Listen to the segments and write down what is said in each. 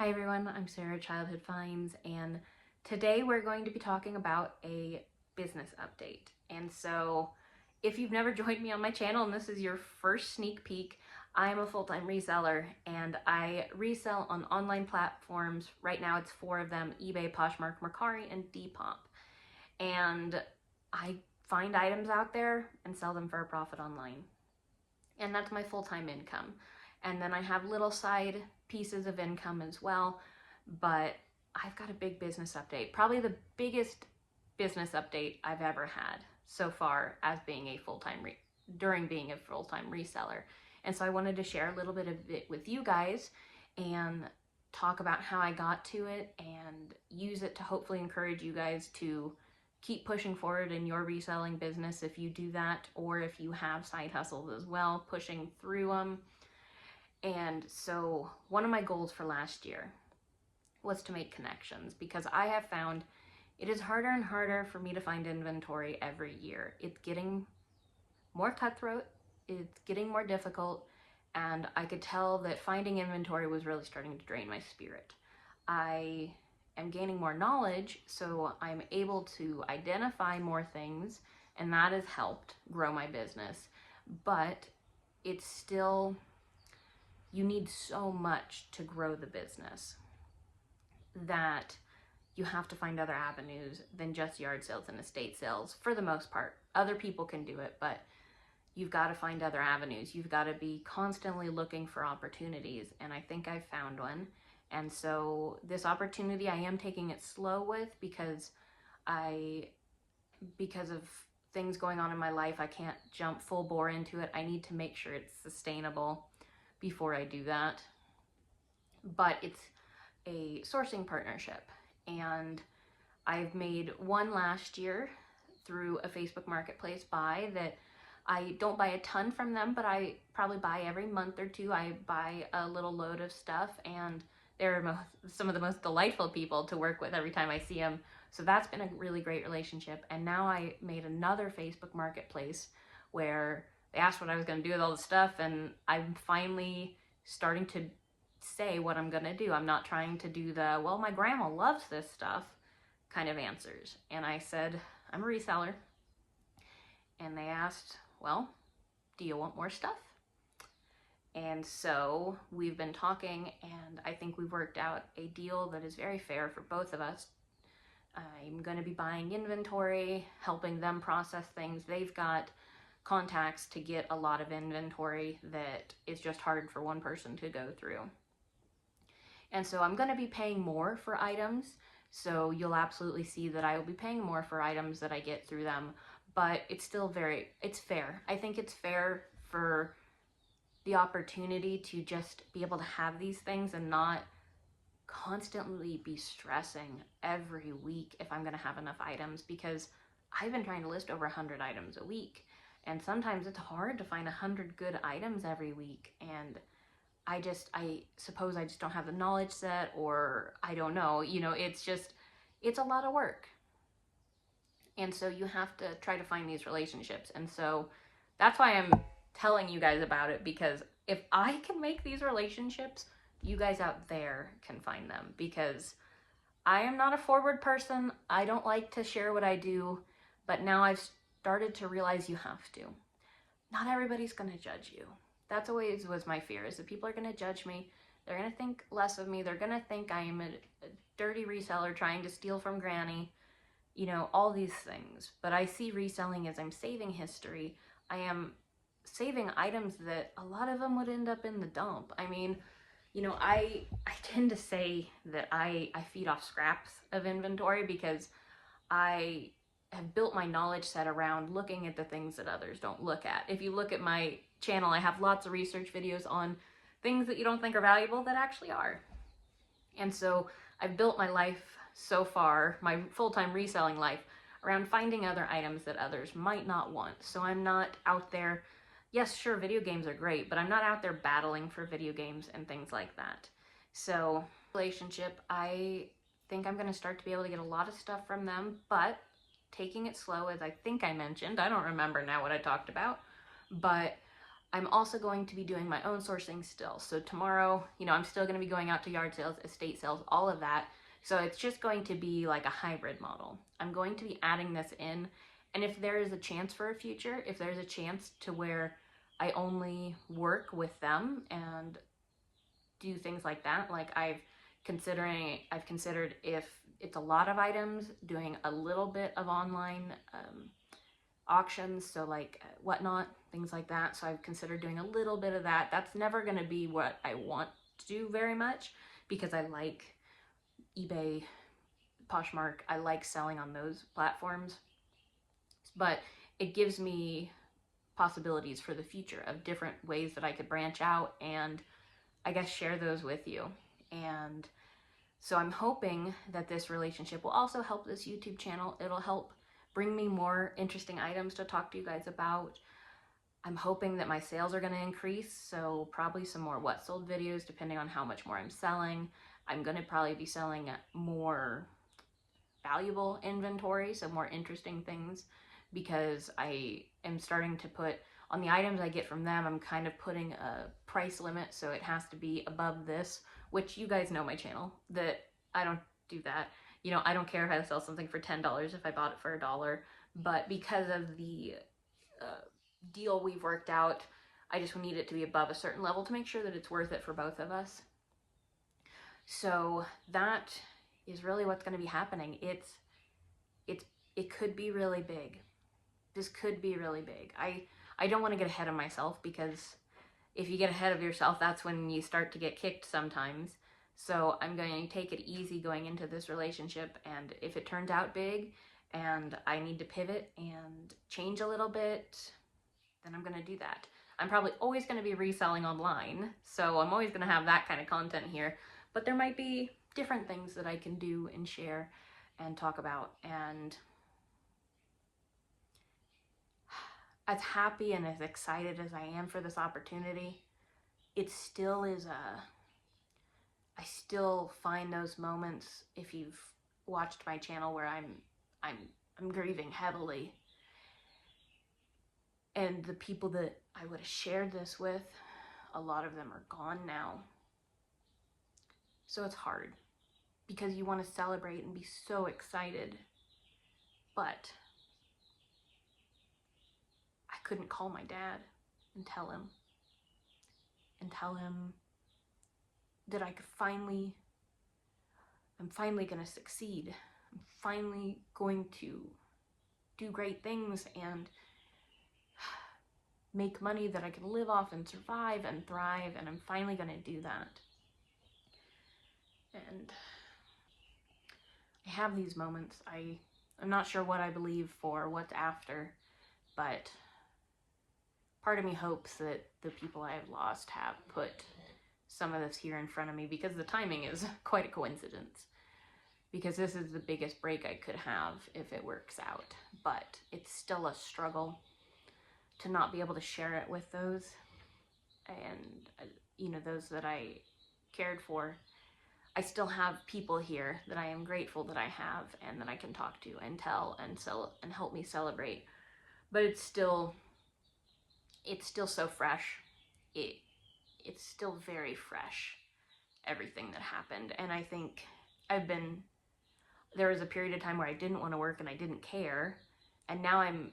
Hi everyone, I'm Sarah, Childhood Finds, and today we're going to be talking about a business update. And so, if you've never joined me on my channel and this is your first sneak peek, I'm a full-time reseller and I resell on online platforms. Right now it's 4 of them: eBay, Poshmark, Mercari, and Depop. And I find items out there and sell them for a profit online. And that's my full-time income. And then I have little side pieces of income as well, but I've got a big business update. Probably the biggest business update I've ever had so far as being a during being a full-time reseller. And so I wanted to share a little bit of it with you guys and talk about how I got to it and use it to hopefully encourage you guys to keep pushing forward in your reselling business if you do that, or if you have side hustles as well, pushing through them. And so one of my goals for last year was to make connections, because I have found it is harder and harder for me to find inventory every year. It's getting more cutthroat, it's getting more difficult, and I could tell that finding inventory was really starting to drain my spirit. I am gaining more knowledge, so I'm able to identify more things, and that has helped grow my business. But it's still, you need so much to grow the business that you have to find other avenues than just yard sales and estate sales for the most part. Other people can do it, but you've got to find other avenues. You've got to be constantly looking for opportunities, and I think I've found one. And so this opportunity I am taking it slow with, because of things going on in my life, I can't jump full bore into it. I need to make sure it's sustainable before I do that. But it's a sourcing partnership, and I've made one last year through a Facebook Marketplace buy that I don't buy a ton from them, but I probably buy every month or two. I buy a little load of stuff, and they're some of the most delightful people to work with every time I see them. So that's been a really great relationship. And now I made another Facebook Marketplace where they asked what I was going to do with all the stuff, and I'm finally starting to say what I'm going to do. I'm not trying to do the, well, my grandma loves this stuff kind of answers. And I said, I'm a reseller. And they asked, well, do you want more stuff? And so we've been talking, and I think we've worked out a deal that is very fair for both of us. I'm going to be buying inventory, helping them process things. They've got contacts to get a lot of inventory that is just hard for one person to go through. And so I'm going to be paying more for items. So you'll absolutely see that I will be paying more for items that I get through them, but it's still it's fair. I think it's fair for the opportunity to just be able to have these things and not constantly be stressing every week if I'm going to have enough items, because I've been trying to list over 100 items a week, and sometimes it's hard to find 100 good items every week. And I suppose I just don't have the knowledge set, or I don't know, it's a lot of work. And so you have to try to find these relationships. And so that's why I'm telling you guys about it, because if I can make these relationships, you guys out there can find them, because I am not a forward person. I don't like to share what I do, but now I've started to realize you have to. Not everybody's going to judge you. That's always was my fear, is that people are going to judge me. They're going to think less of me. They're going to think I am a dirty reseller trying to steal from Granny, all these things. But I see reselling as I'm saving history. I am saving items that a lot of them would end up in the dump. I mean, I tend to say that I feed off scraps of inventory, because I have built my knowledge set around looking at the things that others don't look at. If you look at my channel, I have lots of research videos on things that you don't think are valuable that actually are. And so I've built my life so far, my full-time reselling life, around finding other items that others might not want. So I'm not out there, yes, sure, video games are great, but I'm not out there battling for video games and things like that. So relationship, I think I'm going to start to be able to get a lot of stuff from them, but taking it slow, as I think I mentioned. I don't remember now what I talked about, but I'm also going to be doing my own sourcing still. So tomorrow, I'm still going to be going out to yard sales, estate sales, all of that. So it's just going to be like a hybrid model. I'm going to be adding this in. And if there is a chance for a future, if there's a chance to where I only work with them and do things like that, like I've considered if it's a lot of items, doing a little bit of online auctions, so like Whatnot, things like that. So I've considered doing a little bit of that. That's never going to be what I want to do very much, because I like eBay, Poshmark, I like selling on those platforms, but it gives me possibilities for the future of different ways that I could branch out and I guess share those with you. And so I'm hoping that this relationship will also help this YouTube channel. It'll help bring me more interesting items to talk to you guys about. I'm hoping that my sales are going to increase, so probably some more what sold videos depending on how much more I'm selling. I'm going to probably be selling more valuable inventory, so more interesting things, because I am starting to put on the items I get from them, I'm kind of putting a price limit, so it has to be above this, which you guys know my channel, that I don't do that. I don't care if I sell something for $10 if I bought it for $1, but because of the deal we've worked out, I just need it to be above a certain level to make sure that it's worth it for both of us. So that is really what's going to be happening. It could be really big. This could be really big. I don't want to get ahead of myself, because if you get ahead of yourself, that's when you start to get kicked sometimes. So I'm going to take it easy going into this relationship, and if it turns out big and I need to pivot and change a little bit, then I'm going to do that. I'm probably always going to be reselling online, so I'm always going to have that kind of content here, but there might be different things that I can do and share and talk about. And as happy and as excited as I am for this opportunity, it still is I still find those moments, if you've watched my channel, where I'm grieving heavily. And the people that I would have shared this with, a lot of them are gone now. So it's hard, because you want to celebrate and be so excited, but I couldn't call my dad and tell him that I'm finally going to succeed. I'm finally going to do great things and make money that I can live off and survive and thrive, and I'm finally going to do that. And I have these moments. I'm not sure what I believe for what's after, but part of me hopes that the people I have lost have put some of this here in front of me, because the timing is quite a coincidence, because this is the biggest break I could have if it works out. But it's still a struggle to not be able to share it with those, and those that I cared for. I still have people here that I am grateful that I have and that I can talk to and tell and help me celebrate. But it's still so fresh. It's still very fresh, everything that happened. And I think there was a period of time where I didn't want to work and I didn't care. And now I'm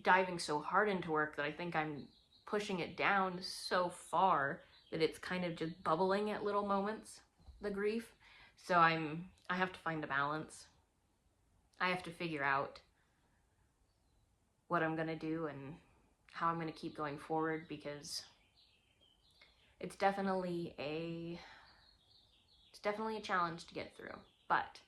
diving so hard into work that I think I'm pushing it down so far that it's kind of just bubbling at little moments, the grief. So I have to find a balance. I have to figure out what I'm going to do and how I'm going to keep going forward, because it's definitely a challenge to get through. But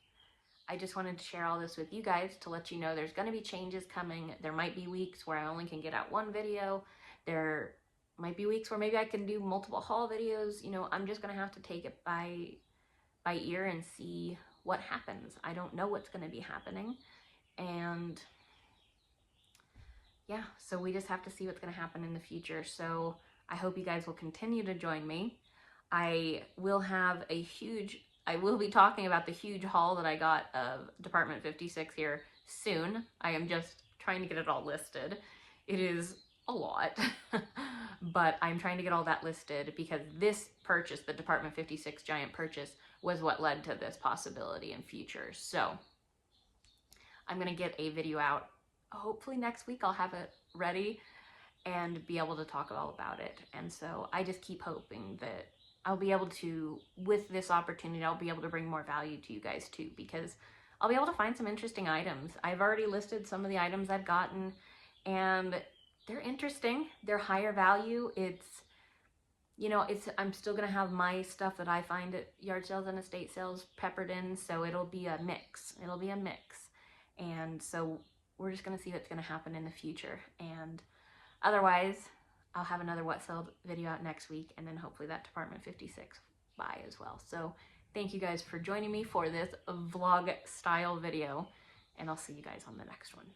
I just wanted to share all this with you guys to let you know there's going to be changes coming. There might be weeks where I only can get out one video. There might be weeks where maybe I can do multiple haul videos. I'm just going to have to take it by ear and see what happens. I don't know what's going to be happening. And yeah, so we just have to see what's going to happen in the future. So I hope you guys will continue to join me. I will be talking about the huge haul that I got of Department 56 here soon. I am just trying to get it all listed. It is a lot, but I'm trying to get all that listed because this purchase, the Department 56 giant purchase, was what led to this possibility in future. So I'm going to get a video out. Hopefully next week I'll have it ready and be able to talk all about it. And so I just keep hoping that I'll be able to, with this opportunity, I'll be able to bring more value to you guys too, because I'll be able to find some interesting items. I've already listed some of the items I've gotten, and they're interesting. They're higher value. I'm still going to have my stuff that I find at yard sales and estate sales peppered in, so it'll be a mix. And so we're just going to see what's going to happen in the future. And otherwise, I'll have another what sold video out next week, and then hopefully that Department 56 buy as well. So thank you guys for joining me for this vlog style video, and I'll see you guys on the next one.